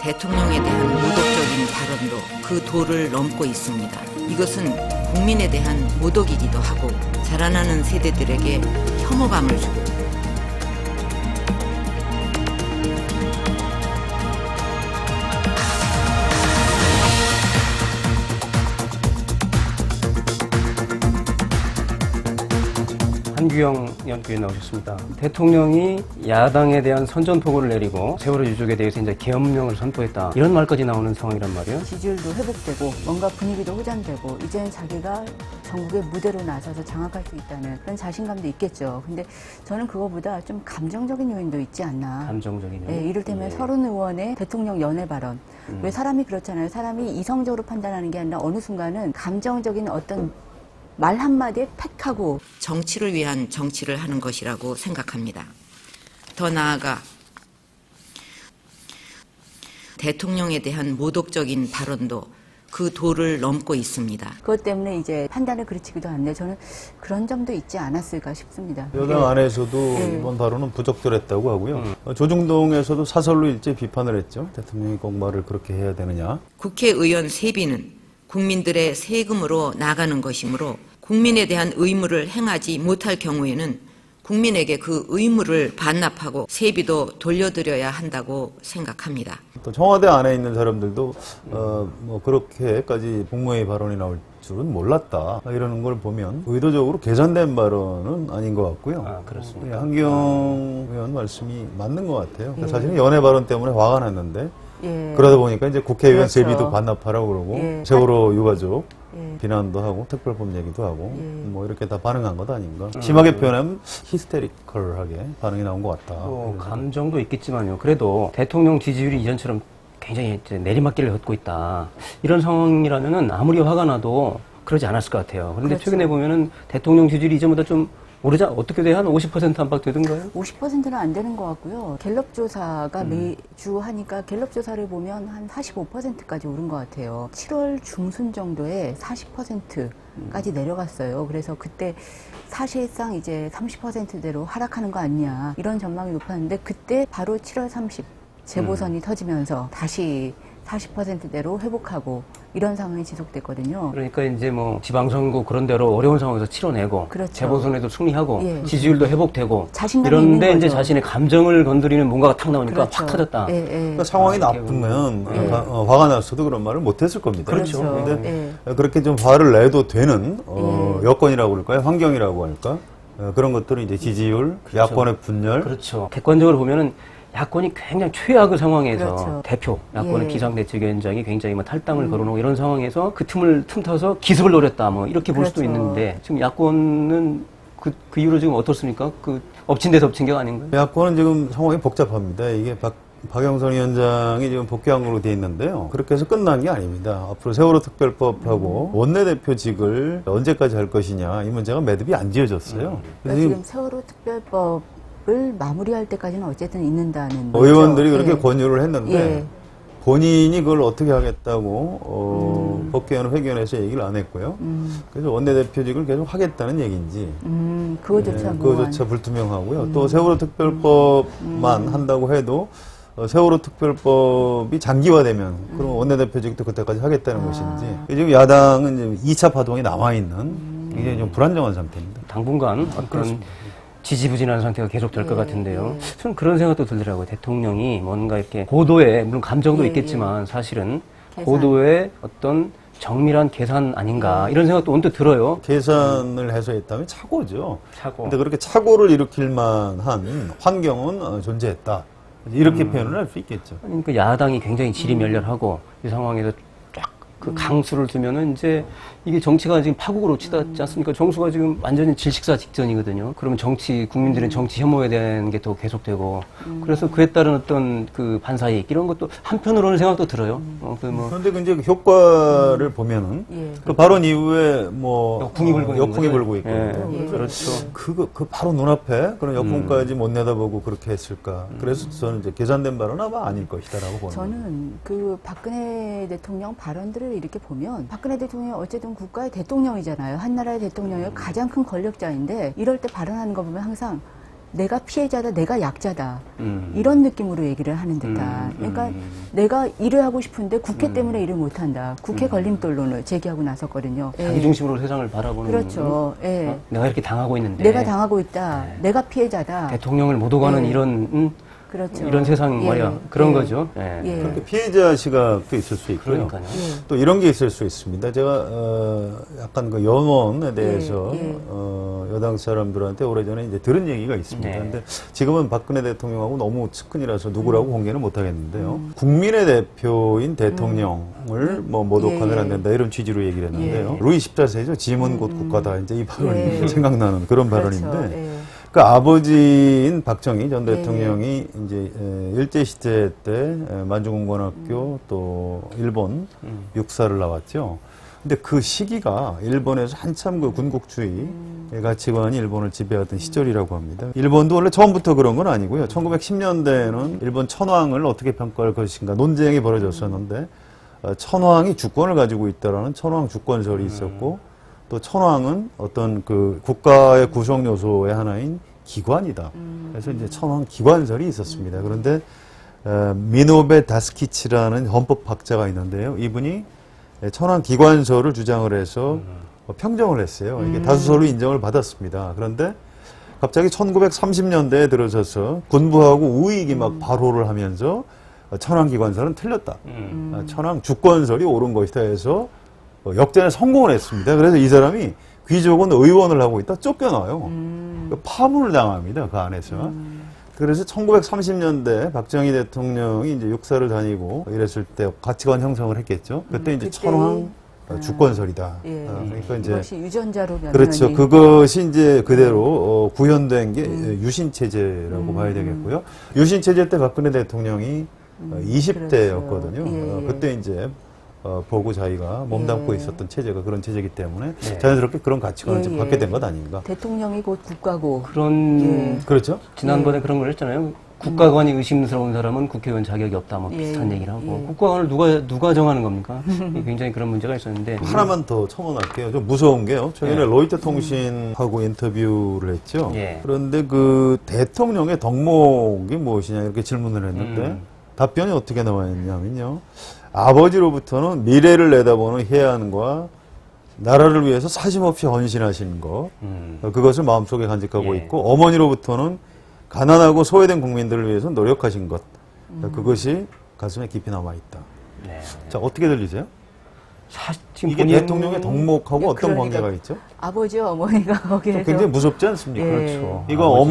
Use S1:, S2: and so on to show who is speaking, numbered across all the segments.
S1: 대통령에 대한 모독적인 발언도 그 도를 넘고 있습니다. 이것은 국민에 대한 모독이기도 하고 자라나는 세대들에게 혐오감을 주고
S2: 한규영 연구위원 나오셨습니다. 대통령이 야당에 대한 선전포고를 내리고 세월호 유족에 대해서 이제 계엄령을 선포했다. 이런 말까지 나오는 상황이란 말이에요.
S3: 지지율도 회복되고 뭔가 분위기도 호전되고 이제는 자기가 전국의 무대로 나서서 장악할 수 있다는 그런 자신감도 있겠죠. 근데 저는 그거보다 좀 감정적인 요인도 있지 않나.
S2: 감정적인 요인.
S3: 네, 이를테면 서른 의원의 대통령 연애 발언. 왜 사람이 그렇잖아요. 사람이 이성적으로 판단하는 게 아니라 어느 순간은 감정적인 어떤 말 한마디에 팩하고
S1: 정치를 위한 정치를 하는 것이라고 생각합니다. 더 나아가 대통령에 대한 모독적인 발언도 그 도를 넘고 있습니다.
S3: 그것 때문에 이제 판단을 그르치기도 하는데 저는 그런 점도 있지 않았을까 싶습니다.
S4: 여당 안에서도 이번 발언은 부적절했다고 하고요. 조중동에서도 사설로 일제 비판을 했죠. 대통령이 꼭 말을 그렇게 해야 되느냐.
S1: 국회의원 세비는 국민들의 세금으로 나가는 것이므로 국민에 대한 의무를 행하지 못할 경우에는 국민에게 그 의무를 반납하고 세비도 돌려드려야 한다고 생각합니다.
S4: 또 청와대 안에 있는 사람들도 뭐 그렇게까지 국무회의 발언이 나올 줄은 몰랐다 이러는 걸 보면 의도적으로 계산된 발언은 아닌 것 같고요.
S2: 그렇습니다.
S4: 한기영 의원 말씀이 맞는 것 같아요. 사실은 연애 발언 때문에 화가 났는데 그러다 보니까 이제 국회의원
S3: 그렇죠.
S4: 세비도 반납하라고 그러고 세월호 유가족 비난도 하고 특별법 얘기도 하고 뭐 이렇게 다 반응한 것 아닌가. 심하게 표현하면 히스테리컬하게 반응이 나온 것 같다.
S2: 감정도 있겠지만요. 그래도 대통령 지지율이 이전처럼 굉장히 이제 내리막길을 걷고 있다. 이런 상황이라면은 아무리 화가 나도 그러지 않았을 것 같아요. 그런데
S3: 그렇죠.
S2: 최근에 보면은 대통령 지지율이 이전보다 좀 오르자 어떻게 돼요? 한 50% 안팎 되던가요?
S3: 50%는 안 되는 것 같고요. 갤럽 조사가 매주 하니까 갤럽 조사를 보면 한 45%까지 오른 것 같아요. 7월 중순 정도에 40%까지 내려갔어요. 그래서 그때 사실상 이제 30%대로 하락하는 거 아니냐 이런 전망이 높았는데 그때 바로 7월 30 재보선이 터지면서 다시 40%대로 회복하고 이런 상황이 지속됐거든요.
S2: 그러니까 이제 뭐 지방선거 그런 대로 어려운 상황에서 치러내고
S3: 그렇죠.
S2: 재보선에도 승리하고 지지율도 회복되고
S3: 자신감이
S2: 이런데
S3: 있는
S2: 이제
S3: 거죠.
S2: 자신의 감정을 건드리는 뭔가가 탁 나오니까
S3: 그렇죠.
S2: 확 터졌다.
S4: 그러니까 상황이 나쁘면 화가 났어도 그런 말을 못했을 겁니다.
S3: 그렇죠.
S4: 그런데 그렇게 좀 화를 내도 되는 여건이라고 그럴까요? 환경이라고 할까? 그런 것들은 이제 지지율, 야권의 분열.
S2: 그렇죠. 객관적으로 보면은 야권이 굉장히 최악의 상황에서
S3: 그렇죠.
S2: 대표, 야권의 비상대책위원장이 굉장히 뭐 탈당을 걸어놓고 이런 상황에서 그 틈을 틈타서 기습을 노렸다 뭐 이렇게 볼 수도 있는데 지금 야권은 그 이후로 지금 어떻습니까? 그 엎친 데 덮친 게 아닌가요?
S4: 야권은 지금 상황이 복잡합니다. 이게 박영선 위원장이 지금 복귀한 걸로 돼 있는데요. 그렇게 해서 끝난 게 아닙니다. 앞으로 세월호 특별법하고 원내대표직을 언제까지 할 것이냐 이 문제가 매듭이 안 지어졌어요.
S3: 그러니까 지금 세월호 특별법 을 마무리할 때까지는 어쨌든 있는다는
S4: 의원들이 그렇게 권유를 했는데 본인이 그걸 어떻게 하겠다고 법개헌 회견에서 얘기를 안 했고요. 그래서 원내대표직을 계속 하겠다는 얘기인지 그거조차 불투명하고요. 또 세월호 특별법만 한다고 해도 세월호 특별법이 장기화되면 그럼 원내대표직도 그때까지 하겠다는 것인지 지금 야당은 2차 파동이 남아있는 굉장히 좀 불안정한 상태입니다.
S2: 당분간 어떤 지지부진한 상태가 계속 될 것 같은데요. 저는 그런 생각도 들더라고요. 대통령이 뭔가 이렇게 고도의, 물론 감정도 있겠지만 사실은 고도의 어떤 정밀한 계산 아닌가 이런 생각도 언뜻 들어요.
S4: 계산을 해서 했다면 착오죠.
S2: 착오.
S4: 근데 그렇게 착오를 일으킬 만한 환경은 존재했다. 이렇게 표현을 할 수 있겠죠.
S2: 그러니까 야당이 굉장히 지리멸렬하고 이 상황에서 쫙 그 강수를 두면은 이제 이게 정치가 지금 파국으로 치닫지 않습니까? 정수가 지금 완전히 질식사 직전이거든요. 그러면 국민들은 정치 혐오에 대한 게 더 계속되고 그래서 그에 따른 어떤 그 반사이익 이런 것도 한편으로는 생각도 들어요.
S4: 그런데 이제 효과를 보면은 그 발언 이후에 뭐 역풍이 불고 있거든요.
S2: 그렇죠.
S4: 그 바로 눈앞에 그런 역풍까지 못 내다보고 그렇게 했을까. 그래서 저는 이제 계산된 발언은 아마 아닐 것이다라고 보는
S3: 저는 그 박근혜 대통령 발언들을 이렇게 보면 박근혜 대통령이 어쨌든 국가의 대통령이잖아요. 한 나라의 대통령이 가장 큰 권력자인데 이럴 때 발언하는 거 보면 항상 내가 피해자다, 내가 약자다. 이런 느낌으로 얘기를 하는 듯한. 그러니까 내가 일을 하고 싶은데 국회 때문에 일을 못한다. 국회 걸림돌론을 제기하고 나섰거든요.
S2: 자기 중심으로 세상을 바라보는.
S3: 그렇죠. 예.
S2: 내가 이렇게 당하고 있는데.
S3: 내가 당하고 있다. 내가 피해자다.
S2: 대통령을 못 오가는
S3: 예.
S2: 이런
S3: 그렇죠.
S2: 이런 세상 말이야. 그런 거죠.
S3: 예.
S4: 그렇게 피해자 시각도 있을 수 있고요.
S2: 그러니까요.
S4: 또 이런 게 있을 수 있습니다. 제가 약간 그 연원에 대해서 여당 사람들한테 오래전에 이제 들은 얘기가 있습니다.
S2: 네.
S4: 근데 지금은 박근혜 대통령하고 너무 측근이라서 누구라고 공개는 못 하겠는데요. 국민의 대표인 대통령을 뭐 모독하면 안 된다 이런 취지로 얘기를 했는데요. 루이 14세죠. 짐은 곧 국가다. 이제 이 발언이 생각나는 그런
S3: 그렇죠.
S4: 발언인데 그 아버지인 박정희 전 대통령이 이제 일제시대 때 만주공관학교 또 일본 육사를 나왔죠. 근데 그 시기가 일본에서 한참 그 군국주의 가치관이 일본을 지배하던 시절이라고 합니다. 일본도 원래 처음부터 그런 건 아니고요. 1910년대에는 일본 천황을 어떻게 평가할 것인가 논쟁이 벌어졌었는데 천황이 주권을 가지고 있다라는 천황 주권설이 있었고 또 천황은 어떤 그 국가의 구성 요소의 하나인 기관이다. 그래서 이제 천황 기관설이 있었습니다. 그런데 미노베 다스키치라는 헌법학자가 있는데요. 이분이 천황 기관설을 주장을 해서 평정을 했어요. 이게 다수설로 인정을 받았습니다. 그런데 갑자기 1930년대에 들어서서 군부하고 우익이 막 발호를 하면서 천황 기관설은 틀렸다. 천황 주권설이 옳은 것이다 해서 역전에 성공을 했습니다. 그래서 이 사람이 귀족은 의원을 하고 있다 쫓겨나요. 파문을 당합니다. 그 안에서. 그래서 1930년대 박정희 대통령이 이제 육사를 다니고 이랬을 때 가치관 형성을 했겠죠. 그때 이제 천황 주권설이다. 그러니까 이제
S3: 그것이 유전자로
S4: 그렇죠. 그것이 이제 그대로 구현된 게 유신 체제라고 봐야 되겠고요. 유신 체제 때 박근혜 대통령이 20대였거든요.
S3: 그렇죠.
S4: 그때 이제 보고 자기가 몸담고 있었던 체제가 그런 체제이기 때문에 자연스럽게 그런 가치관을 좀 갖게 된 것 아닌가.
S3: 대통령이 곧 국가고.
S2: 그런
S4: 그렇죠.
S2: 지난번에 그런 걸 했잖아요. 국가관이 의심스러운 사람은 국회의원 자격이 없다. 뭐 비슷한 얘기를 하고 국가관을 누가 정하는 겁니까? 굉장히 그런 문제가 있었는데
S4: 하나만 더 첨언할게요. 좀 무서운 게요. 최근에 로이터 통신하고 인터뷰를 했죠. 그런데 그 대통령의 덕목이 무엇이냐 이렇게 질문을 했는데 답변이 어떻게 나와 있냐면요. 아버지로부터는 미래를 내다보는 해안과 나라를 위해서 사심없이 헌신하신 것, 그것을 마음속에 간직하고 있고, 어머니로부터는 가난하고 소외된 국민들을 위해서 노력하신 것, 그것이 가슴에 깊이 남아있다. 자, 어떻게 들리세요?
S2: 지금
S4: 이게 대통령의 덕목하고 어떤 관계가 있죠?
S3: 아버지와 어머니가 거기에서
S4: 굉장히 무섭지 않습니까?
S2: 그렇죠.
S4: 이거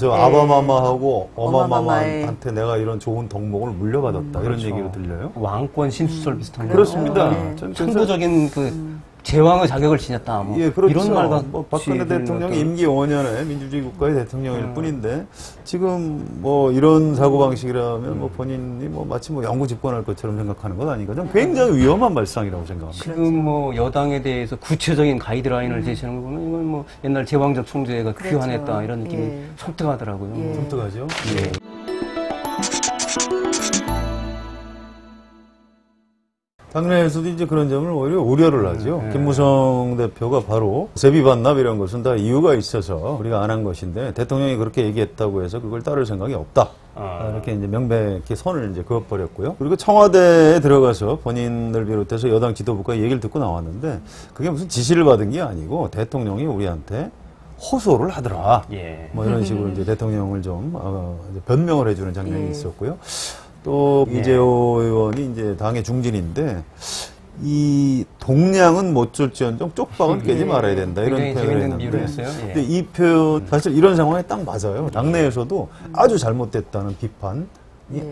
S4: 아바마마하고 어마마마한테 내가 이런 좋은 덕목을 물려받았다. 이런 얘기로 들려요?
S2: 왕권 신수설 비슷한 거.
S4: 그렇습니다.
S2: 천도적인 그 제왕의 자격을 지녔다. 뭐
S4: 그렇죠.
S2: 이런 말과
S4: 박근혜 대통령이 임기 5년에 민주주의 국가의 대통령일 뿐인데 지금 뭐 이런 사고방식이라면 뭐 본인이 뭐 마치 뭐 영구 집권할 것처럼 생각하는 것 아닌가. 좀 굉장히 위험한 발상이라고 생각합니다.
S2: 지금 뭐 여당에 대해서 구체적인 가이드라인을 제시하는 거 보면 이건 뭐 옛날 제왕적 총재가 귀환했다 이런 느낌이 섬뜩하더라고요.
S4: 섬뜩하죠? 당내에서도 이제 그런 점을 오히려 우려를 하죠. 김무성 대표가 바로 세비 반납 이런 것은 다 이유가 있어서 우리가 안 한 것인데 대통령이 그렇게 얘기했다고 해서 그걸 따를 생각이 없다. 이렇게 이제 명백히 선을 이제 그어버렸고요. 그리고 청와대에 들어가서 본인을 비롯해서 여당 지도부가 얘기를 듣고 나왔는데 그게 무슨 지시를 받은 게 아니고 대통령이 우리한테 호소를 하더라. 뭐 이런 식으로 이제 대통령을 좀 이제 변명을 해주는 장면이 있었고요. 또 이재호 의원이 이제 당의 중진인데 이 동량은 못 줄지언정 쪽박은 깨지 말아야 된다 이런 표현을 했는데 근데 이 표현 사실 이런 상황에 딱 맞아요. 당내에서도 아주 잘못됐다는 비판이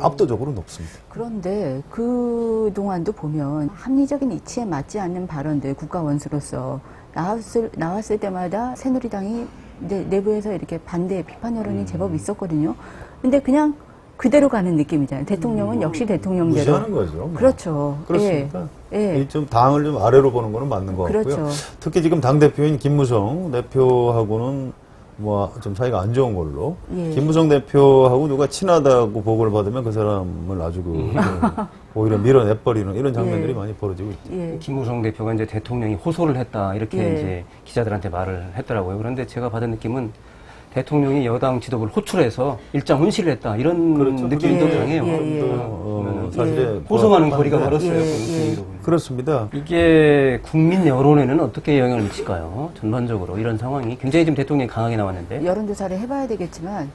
S4: 압도적으로 높습니다.
S3: 그런데 그 동안도 보면 합리적인 이치에 맞지 않는 발언들 국가 원수로서 나왔을 때마다 새누리당이 내부에서 이렇게 반대 비판 여론이 제법 있었거든요. 근데 그냥 그대로 가는 느낌이잖아요. 대통령은 역시 대통령대로.
S4: 무시하는 거죠. 뭐.
S3: 그렇죠.
S4: 그렇습니다. 좀 당을 좀 아래로 보는 거는 맞는 것 같고요.
S3: 그렇죠.
S4: 특히 지금 당대표인 김무성 대표하고는 뭐 좀 사이가 안 좋은 걸로. 김무성 대표하고 누가 친하다고 보고를 받으면 그 사람을 아주 오히려 밀어내버리는 이런 장면들이 많이 벌어지고 있죠.
S2: 김무성 대표가 이제 대통령이 호소를 했다 이렇게 이제 기자들한테 말을 했더라고요. 그런데 제가 받은 느낌은 대통령이 여당 지도부를 호출해서 일장 훈시를 했다 이런
S4: 그렇죠.
S2: 느낌이 더
S4: 예,
S2: 강해요.
S4: 사실에
S2: 호소하는 거리가 멀었어요.
S4: 그렇습니다.
S2: 이게 국민 여론에는 어떻게 영향을 미칠까요? 전반적으로 이런 상황이 굉장히 지금 대통령이 강하게 나왔는데
S3: 여론조사를 해봐야 되겠지만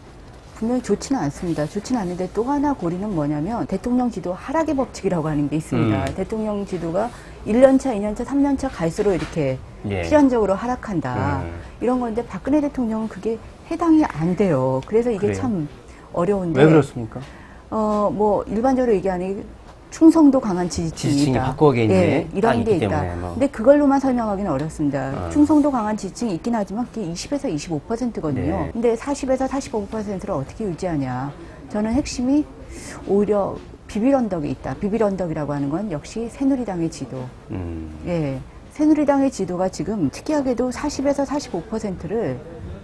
S3: 분명히 좋지는 않습니다. 좋지는 않은데 또 하나 고리는 뭐냐면 대통령 지도 하락의 법칙이라고 하는 게 있습니다. 대통령 지도가 1년차, 2년차, 3년차 갈수록 이렇게 필연적으로 하락한다. 이런 건데 박근혜 대통령은 그게 해당이 안 돼요. 그래서 이게
S2: 그래요.
S3: 참 어려운데.
S2: 왜 그렇습니까?
S3: 뭐 일반적으로 얘기하는 충성도 강한 지지층이
S2: 지지층이
S3: 있다.
S2: 확고하게 이제
S3: 이런 게 있다.
S2: 때문에 뭐.
S3: 근데 그걸로만 설명하기는 어렵습니다. 충성도 강한 지지층이 있긴 하지만 그게 20에서 25%거든요.
S2: 네.
S3: 근데 40에서 45%를 어떻게 유지하냐. 저는 핵심이 오히려 비빌 언덕이 있다. 비빌 언덕이라고 하는 건 역시 새누리당의 지도. 예. 새누리당의 지도가 지금 특이하게도 40에서 45%를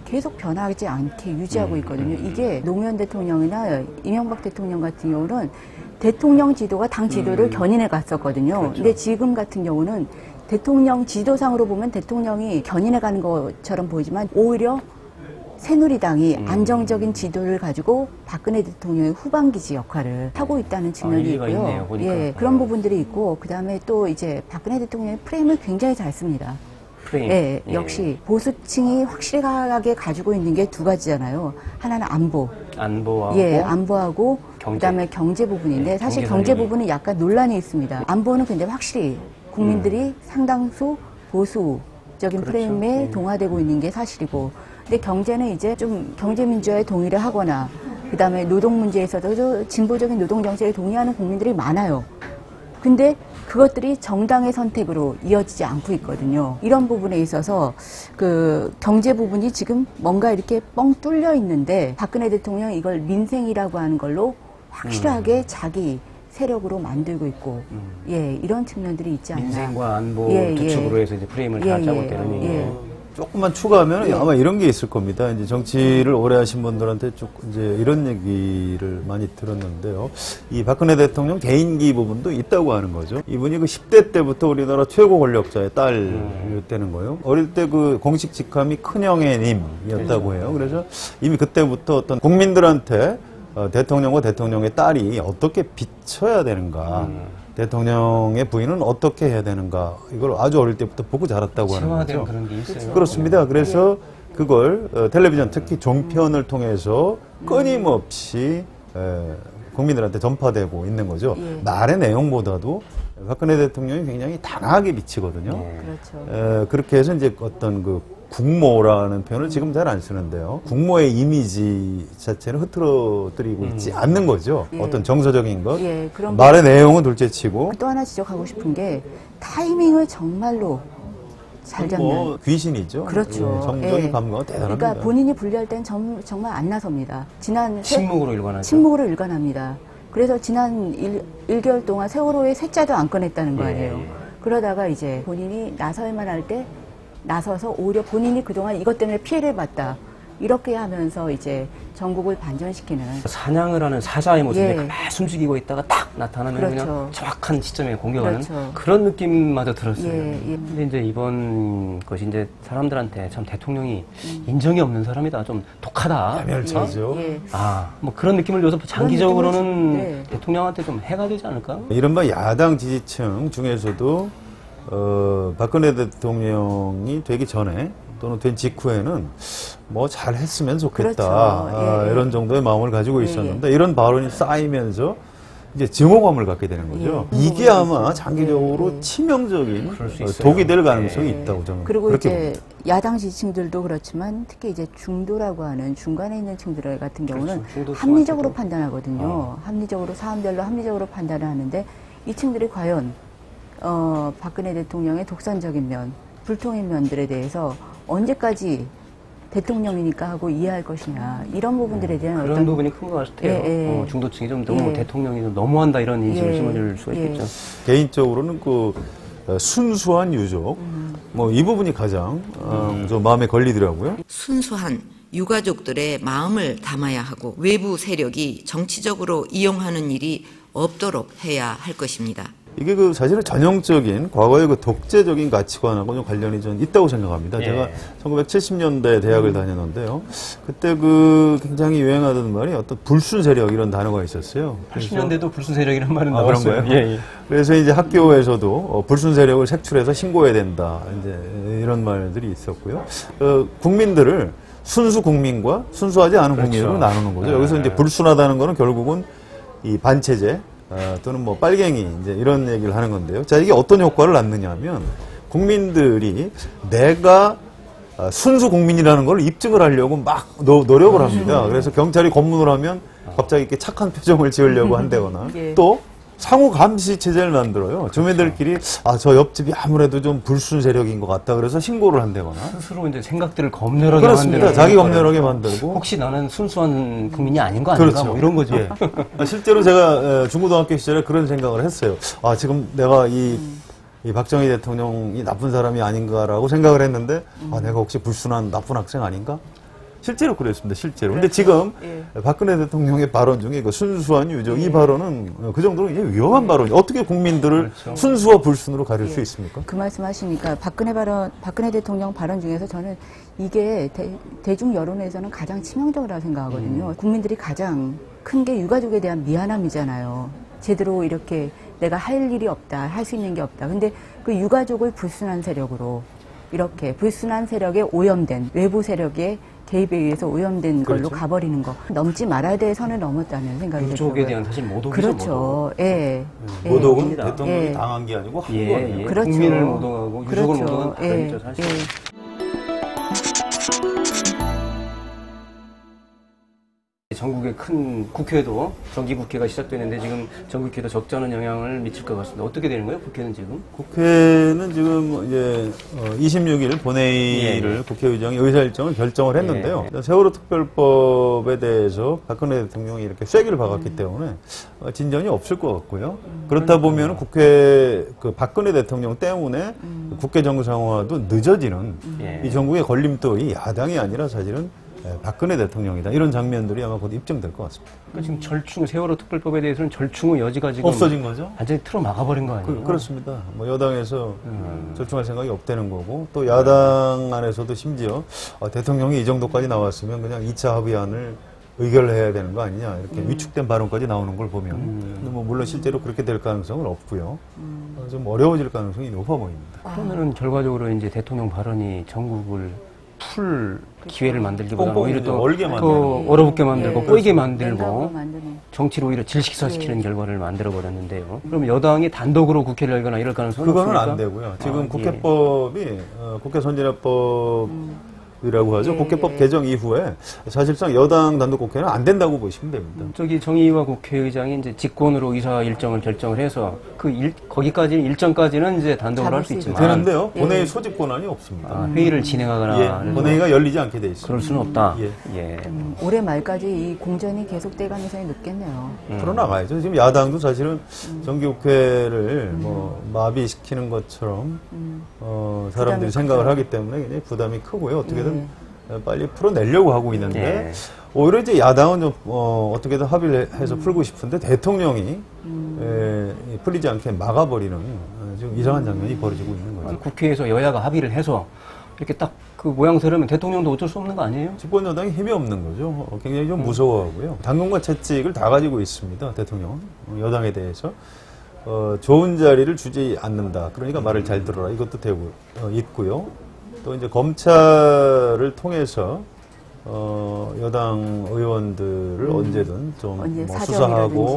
S3: 계속 변하지 않게 유지하고 있거든요. 이게 노무현 대통령이나 이명박 대통령 같은 경우는 대통령 지도가 당 지도를 견인해 갔었거든요.
S2: 그렇죠.
S3: 근데 지금 같은 경우는 대통령 지도상으로 보면 대통령이 견인해 가는 것처럼 보이지만 오히려 새누리당이 안정적인 지도를 가지고 박근혜 대통령의 후방기지 역할을 하고 있다는 측면이
S2: 일리가
S3: 있고요.
S2: 있네요, 보니까.
S3: 예, 그런 부분들이 있고 그다음에 또 이제 박근혜 대통령의 프레임을 굉장히 잘 씁니다.
S2: 프레임.
S3: 예, 역시 보수층이 확실하게 가지고 있는 게 두 가지잖아요. 하나는
S2: 안보하고
S3: 예, 안보하고
S2: 경제.
S3: 그다음에 경제 부분인데
S2: 네,
S3: 사실
S2: 경제
S3: 경제 부분은 약간 논란이 있습니다. 안보는 근데 확실히 국민들이 상당수 보수적인 프레임에 동화되고 있는 게 사실이고, 근데 경제는 이제 좀 경제 민주화에 동의를 하거나 그다음에 노동 문제에서도 진보적인 노동 정책에 동의하는 국민들이 많아요. 근데 그것들이 정당의 선택으로 이어지지 않고 있거든요. 이런 부분에 있어서 그 경제 부분이 지금 뭔가 이렇게 뻥 뚫려 있는데 박근혜 대통령이 이걸 민생이라고 하는 걸로 확실하게 자기 세력으로 만들고 있고, 예, 이런 측면들이 있지 않나.
S2: 민생과 안보
S3: 예,
S2: 두
S3: 예.
S2: 축으로 해서 이제 프레임을 잘 짜고 있다는 얘기예요.
S4: 조금만 추가하면 아마 이런 게 있을 겁니다. 이제 정치를 오래 하신 분들한테 쭉 이제 이런 얘기를 많이 들었는데요. 이 박근혜 대통령 개인기 부분도 있다고 하는 거죠. 이분이 그 10대 때부터 우리나라 최고 권력자의 딸이었다는 거예요. 어릴 때 그 공식 직함이 큰형의 님이었다고 해요. 그래서 이미 그때부터 어떤 국민들한테 대통령과 대통령의 딸이 어떻게 비춰야 되는가, 대통령의 부인은 어떻게 해야 되는가, 이걸 아주 어릴 때부터 보고 자랐다고 하는
S2: 체화된
S4: 거죠.
S2: 그런 게 있어요.
S4: 그렇습니다. 그래서 그걸 텔레비전 특히 종편을 통해서 끊임없이 국민들한테 전파되고 있는 거죠. 말의 내용보다도 박근혜 대통령이 굉장히 당하게 비치거든요.
S3: 그렇죠.
S4: 그렇게 해서 이제 어떤 그 국모라는 표현을 지금 잘 안 쓰는데요. 국모의 이미지 자체는 흐트러뜨리고 있지 않는 거죠. 어떤 정서적인 것.
S3: 예, 그런
S4: 말의 내용은 둘째치고.
S3: 또 하나 지적하고 싶은 게 타이밍을 정말로 잘 잡는.
S4: 뭐 귀신이죠.
S3: 그렇죠.
S4: 예, 정적인
S3: 예.
S4: 감각은 대단합니다.
S3: 그러니까 본인이 분리할 땐 정말 안 나섭니다.
S2: 침묵으로 일관하죠.
S3: 침묵으로 일관합니다. 그래서 지난 1개월 동안 세월호에 셋자도 안 꺼냈다는 거 아니에요. 그러다가 이제 본인이 나설만 할 때 나서서 오히려 본인이 그동안 이것 때문에 피해를 봤다. 이렇게 하면서 이제 전국을 반전시키는.
S2: 사냥을 하는 사자의 모습에
S3: 예.
S2: 가만히 숨죽이고 있다가 딱 나타나면
S3: 그렇죠.
S2: 그냥 정확한 시점에 공격하는
S3: 그렇죠.
S2: 그런 느낌마저 들었어요.
S3: 예, 예.
S2: 근데 이제 이번 것이 이제 사람들한테 참 대통령이 인정이 없는 사람이다, 좀 독하다.
S4: 야멸차죠.
S3: 예.
S2: 뭐 그런 느낌을 줘서 장기적으로는
S3: 느낌을 네.
S2: 대통령한테 좀 해가 되지 않을까?
S4: 이른바 야당 지지층 중에서도 박근혜 대통령이 되기 전에 또는 된 직후에는 뭐 잘했으면 좋겠다.
S3: 그렇죠. 예.
S4: 이런 정도의 마음을 가지고 있었는데 이런 발언이 쌓이면서 이제 증오감을 갖게 되는 거죠.
S3: 예.
S4: 이게 아마 장기적으로 치명적인
S2: 그럴 수 있어요.
S4: 독이 될 가능성이 있다고 저는
S3: 그리고
S4: 그렇게
S3: 이제
S4: 봅니다.
S3: 야당 지지층들도 그렇지만 특히 이제 중도라고 하는 중간에 있는 층들 같은 경우는
S2: 그렇죠. 중도
S3: 합리적으로
S2: 층한테도.
S3: 판단하거든요. 합리적으로 사안별로 합리적으로 판단을 하는데 이 층들이 과연 박근혜 대통령의 독선적인 면, 불통인 면들에 대해서 언제까지 대통령이니까 하고 이해할 것이냐, 이런 부분들에 대한
S2: 그런
S3: 어떤
S2: 부분이 큰 것 같아요.
S3: 예, 예.
S2: 중도층이 좀 너무
S3: 예.
S2: 대통령이 좀 너무한다 이런 인식을
S3: 예.
S2: 심어줄 수가
S3: 예.
S2: 있겠죠.
S4: 개인적으로는 그 순수한 유족, 뭐 이 부분이 가장 좀 마음에 걸리더라고요.
S1: 순수한 유가족들의 마음을 담아야 하고 외부 세력이 정치적으로 이용하는 일이 없도록 해야 할 것입니다.
S4: 이게 그 사실은 전형적인 과거의 그 독재적인 가치관하고 좀 관련이 좀 있다고 생각합니다.
S2: 예.
S4: 제가 1970년대 대학을 다녔는데요. 그때 그 굉장히 유행하던 말이 어떤 불순 세력 이런 단어가 있었어요.
S2: 80년대도 불순 세력이라는 말은
S4: 그런
S2: 나왔어요.
S4: 거예요?
S2: 예, 예.
S4: 그래서 이제 학교에서도 불순 세력을 색출해서 신고해야 된다. 이제 이런 말들이 있었고요. 국민들을 순수 국민과 순수하지 않은
S2: 그렇죠.
S4: 국민으로 나누는 거죠.
S2: 네.
S4: 여기서 이제 불순하다는 거는 결국은 이 반체제 또는 뭐 빨갱이 이제 이런 얘기를 하는 건데요. 자, 이게 어떤 효과를 낳느냐 하면 국민들이 내가 순수 국민이라는 걸 입증을 하려고 막 노력을 합니다. 그래서 경찰이 검문을 하면 갑자기 이렇게 착한 표정을 지으려고 한다거나
S3: 예.
S4: 또 상호 감시 체제를 만들어요. 주민들끼리 저 옆집이 아무래도 좀 불순 세력인 것 같다. 그래서 신고를 한다거나.
S2: 스스로 이제 생각들을 검열하게
S4: 그렇습니다.
S2: 만드는
S4: 자기 검열하게 만들고.
S2: 혹시 나는 순수한 국민이 아닌 거 아닌가?
S4: 그렇죠.
S2: 뭐 이런 거죠.
S4: 예. 실제로 제가 중고등학교 시절에 그런 생각을 했어요. 지금 내가 이 박정희 대통령이 나쁜 사람이 아닌가라고 생각을 했는데 내가 혹시 불순한 나쁜 학생 아닌가? 실제로 그랬습니다. 실제로. 근데 지금 박근혜 대통령의 발언 중에 그 순수한 유저 이 발언은 그 정도로 이제 위험한 발언이 어떻게 국민들을
S2: 그렇죠.
S4: 순수와 불순으로 가릴 수 있습니까?
S3: 그 말씀 하시니까 박근혜 대통령 발언 중에서 저는 이게 대중 여론에서는 가장 치명적이라고 생각하거든요. 국민들이 가장 큰 게 유가족에 대한 미안함이잖아요. 제대로 이렇게 내가 할 일이 없다, 할 수 있는 게 없다. 근데 그 유가족을 불순한 세력으로 이렇게 불순한 세력에 오염된 외부 세력의 개입에 의해서 오염된 걸로
S4: 그렇죠.
S3: 가버리는 거. 넘지 말아야 될 선을 넘었다는 생각이 들어요.
S2: 유족에 대한 사실 모독이죠.
S3: 그렇죠. 예. 예.
S4: 모독은
S2: 예.
S4: 대통령이
S3: 예.
S4: 당한 게 아니고 한
S2: 예,
S4: 거예요.
S2: 예.
S3: 그렇죠.
S2: 국민을 모독하고 유족을
S3: 그렇죠.
S2: 모독은 다르죠, 사실.
S3: 예.
S2: 전국의 큰 국회도 정기국회가 시작되는데 지금 전국회도 적지 않은 영향을 미칠 것 같습니다. 어떻게 되는 거예요? 국회는 지금?
S4: 국회는 지금 이제 26일 본회의를 국회의장이 의사일정을 결정을 했는데요. 세월호 특별법에 대해서 박근혜 대통령이 이렇게 쐐기를 박았기 때문에 진전이 없을 것 같고요. 그렇다 보면 국회 그 박근혜 대통령 때문에 국회 정상화도 늦어지는 이 전국의 걸림돌이 야당이 아니라 사실은 박근혜 대통령이다. 이런 장면들이 아마 곧 입증될 것 같습니다.
S2: 그러니까 지금 절충, 세월호 특별법에 대해서는 절충의 여지가 지금
S4: 없어진 거죠?
S2: 완전히 틀어 막아버린 거 아니에요?
S4: 그렇습니다. 뭐 여당에서 절충할 생각이 없다는 거고 또 야당 안에서도 심지어 대통령이 이 정도까지 나왔으면 그냥 2차 합의안을 의결해야 되는 거 아니냐 이렇게 위축된 발언까지 나오는 걸 보면 근데 뭐 물론 실제로 그렇게 될 가능성은 없고요. 좀 어려워질 가능성이 높아 보입니다.
S2: 그러면은 결과적으로 이제 대통령 발언이 전국을 풀 기회를 만들기보다는
S4: 뽕뽕이
S2: 오히려
S4: 이제
S2: 또
S4: 얼게 만드는
S2: 어렵게 만들고 꼬이게
S3: 냉각으로
S2: 만들고
S3: 만드는.
S2: 정치를 오히려 질식사시키는 결과를 만들어 버렸는데요. 그럼 여당이 단독으로 국회를 열거나 이럴 가능성은
S4: 그거는
S2: 없습니까?
S4: 안 되고요. 지금
S2: 예.
S4: 국회법이 국회 선진화법이라고 하죠. 국회법 개정 이후에 사실상 여당 단독 국회는 안 된다고 보시면 됩니다.
S2: 저기 정의와 국회의장이 이제 직권으로 의사 일정을 결정을 해서 거기까지 일정까지는 이제 단독으로 할 수
S3: 잡을 수
S2: 있지만
S4: 되는데요. 본회의 소집 권한이 없습니다.
S2: 회의를 진행하거나
S4: 예, 본회의가 열리지 않게 돼 있습니다.
S2: 그럴 수는 없다.
S4: 예.
S3: 올해 말까지 이 공전이 계속될 가능성이 높겠네요.
S4: 풀어나가야죠. 지금 야당도 사실은 정기국회를 뭐 마비시키는 것처럼 사람들이
S3: 부담이
S4: 생각을
S3: 크죠.
S4: 하기 때문에 굉장히 부담이 크고요. 어떻게든 빨리 풀어내려고 하고 있는데
S2: 예.
S4: 오히려 이제 야당은 좀 어떻게든 합의를 해서 풀고 싶은데 대통령이 풀리지 않게 막아버리는 지금 이상한 장면이 벌어지고 있는 거죠.
S2: 국회에서 여야가 합의를 해서 이렇게 딱 그 모양새라면 대통령도 어쩔 수 없는 거 아니에요?
S4: 집권 여당이 힘이 없는 거죠. 굉장히 좀 무서워하고요. 당근과 채찍을 다 가지고 있습니다. 대통령은 여당에 대해서 좋은 자리를 주지 않는다. 그러니까 말을 잘 들어라. 이것도 되고 있고요. 또 이제 검찰을 통해서 여당 의원들을 언제든 좀
S3: 언제
S4: 뭐 수사하고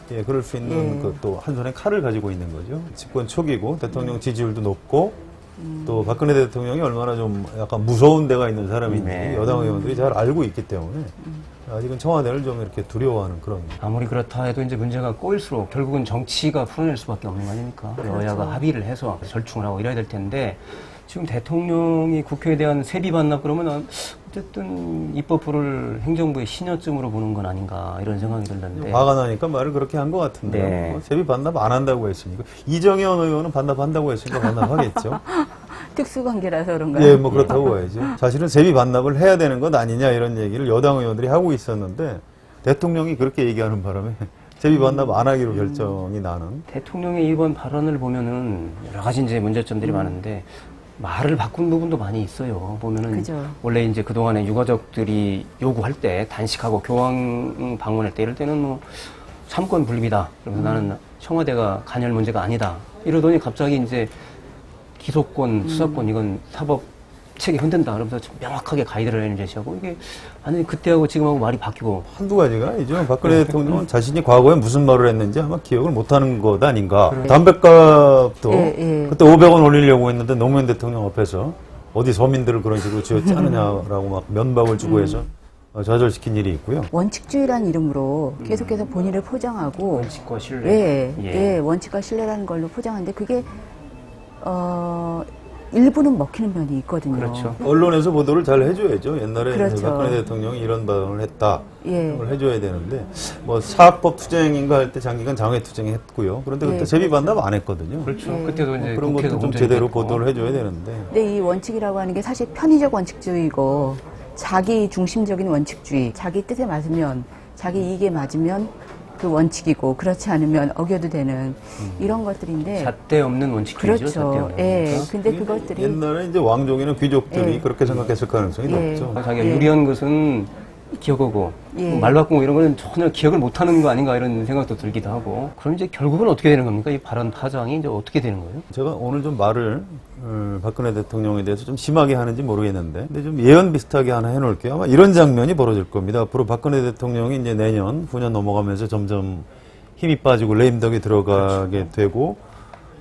S3: 사정이라든지.
S4: 그럴 수 있는 그 또 한 손에 칼을 가지고 있는 거죠. 집권 초기고 대통령 지지율도 높고 또 박근혜 대통령이 얼마나 좀 약간 무서운 데가 있는 사람인지 여당 의원들이 잘 알고 있기 때문에 아직은 청와대를 좀 이렇게 두려워하는 그런.
S2: 아무리 그렇다 해도 이제 문제가 꼬일수록 결국은 정치가 풀어낼 수밖에 없는 거 아닙니까? 여야가 합의를 해서 절충을 하고 이래야 될 텐데 지금 대통령이 국회에 대한 세비 반납 그러면 어쨌든 입법부를 행정부의 신여쯤으로 보는 건 아닌가 이런 생각이 들던데.
S4: 화가 나니까 말을 그렇게 한 것 같은데요.
S2: 네.
S4: 세비 반납 안 한다고 했으니까. 이정현 의원은 반납한다고 했으니까 반납하겠죠.
S3: 특수관계라서 그런가요?
S4: 예, 뭐 그렇다고 봐야죠. 사실은 세비 반납을 해야 되는 것 아니냐 이런 얘기를 여당 의원들이 하고 있었는데 대통령이 그렇게 얘기하는 바람에 제비 반납 안 하기로 결정이 나는.
S2: 대통령의 이번 발언을 보면은 여러 가지 이제 문제점들이 많은데 말을 바꾼 부분도 많이 있어요. 보면은
S3: 그죠.
S2: 원래 이제 그동안에 유가족들이 요구할 때 단식하고 교황 방문할 때 이럴 때는 뭐 삼권 분립이다. 그러면서 나는 청와대가 간열 문제가 아니다. 이러더니 갑자기 이제 기소권, 수사권 이건 사법 체계 흔든다. 그러면서 좀 명확하게 가이드라인을 제시하고 이게 완전히 그때하고 지금하고 말이 바뀌고
S4: 한두 가지가 아니죠. 박근혜 대통령은 자신이 과거에 무슨 말을 했는지 아마 기억을 못하는 것 아닌가. 담뱃값도 그때 500원 올리려고 했는데 노무현 대통령 앞에서 어디 서민들을 그런 식으로 쥐어짜느냐라고 막 면박을 주고 해서 좌절시킨 일이 있고요.
S3: 원칙주의라는 이름으로 계속해서 본인을 포장하고
S2: 원칙과 신뢰.
S3: 예, 원칙과 신뢰라는 걸로 포장하는데 그게 일부는 먹히는 면이 있거든요.
S2: 그렇죠.
S4: 언론에서 보도를 잘 해줘야죠. 옛날에
S3: 그렇죠.
S4: 박근혜 대통령이 이런 발언을 했다.
S3: 예.
S4: 그걸 해줘야 되는데 뭐 사학법 투쟁인가 할 때 장기간 장외 투쟁했고요. 그런데 그때
S3: 예,
S4: 제비 반납 안 했거든요.
S2: 그렇죠.
S3: 예.
S2: 그때도 이제
S4: 그런 것도 좀
S2: 공전이
S4: 제대로
S2: 됐고.
S4: 보도를 해줘야 되는데.
S3: 근데 이 원칙이라고 하는 게 사실 편의적 원칙주의고 자기 중심적인 원칙주의, 자기 뜻에 맞으면 자기 이익에 맞으면 그 원칙이고 그렇지 않으면 어겨도 되는 이런 것들인데
S2: 잣대 없는 원칙주의죠. 잣대
S3: 그렇죠.
S2: 없는.
S3: 예. 근데 그것들이
S4: 옛날에 이제 왕족이나 귀족들이
S3: 예.
S4: 그렇게 생각했을 가능성이
S3: 예.
S4: 높죠.
S2: 자기가
S3: 예.
S2: 유리한 것은 기억하고
S3: 예.
S2: 말 바꾸고 이런 거는 전혀 기억을 못하는 거 아닌가 이런 생각도 들기도 하고. 그럼 이제 결국은 어떻게 되는 겁니까? 이 발언 파장이 이제 어떻게 되는 거예요?
S4: 제가 오늘 좀 말을 박근혜 대통령에 대해서 좀 심하게 하는지 모르겠는데, 근데 좀 예언 비슷하게 하나 해놓을게요. 아마 이런 장면이 벌어질 겁니다. 앞으로 박근혜 대통령이 이제 내년 후년 넘어가면서 점점 힘이 빠지고 레임덕에 들어가게 되고,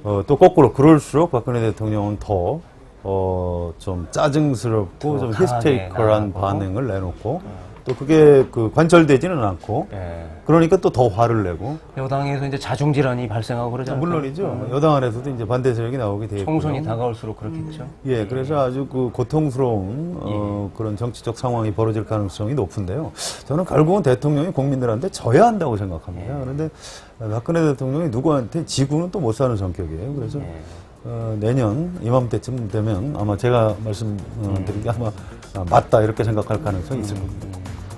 S4: 또 거꾸로 그럴수록 박근혜 대통령은 더 좀 짜증스럽고 좀 히스테리컬한 반응을 내놓고. 또 그게 관철되지는 않고,
S2: 예.
S4: 그러니까 또 더 화를 내고.
S2: 여당에서 이제 자중질환이 발생하고 그러잖아요.
S4: 물론이죠. 여당 안에서도 이제 반대 세력이 나오게 되겠고요.
S2: 총선이 다가올수록 그렇겠죠.
S4: 예, 그래서 아주 고통스러운 그런 정치적 상황이 벌어질 가능성이 높은데요. 저는 결국은 대통령이 국민들한테 져야 한다고 생각합니다. 그런데 박근혜 대통령이 누구한테 지구는 또 못 사는 성격이에요. 그래서 내년 이맘때쯤 되면 아마 제가 말씀드린 게 아마 맞다 이렇게 생각할 가능성이 있을 겁니다.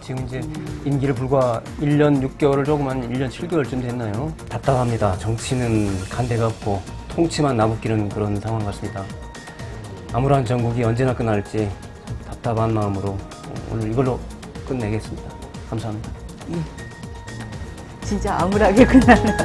S2: 지금 이제 임기를 불과 1년 6개월을 조금 한 1년 7개월쯤 됐나요? 답답합니다. 정치는 간대가 없고 통치만 나붙기는 그런 상황 같습니다. 암울한 전국이 언제나 끝날지 답답한 마음으로 오늘 이걸로 끝내겠습니다. 감사합니다.
S3: 진짜 암울하게 끝나는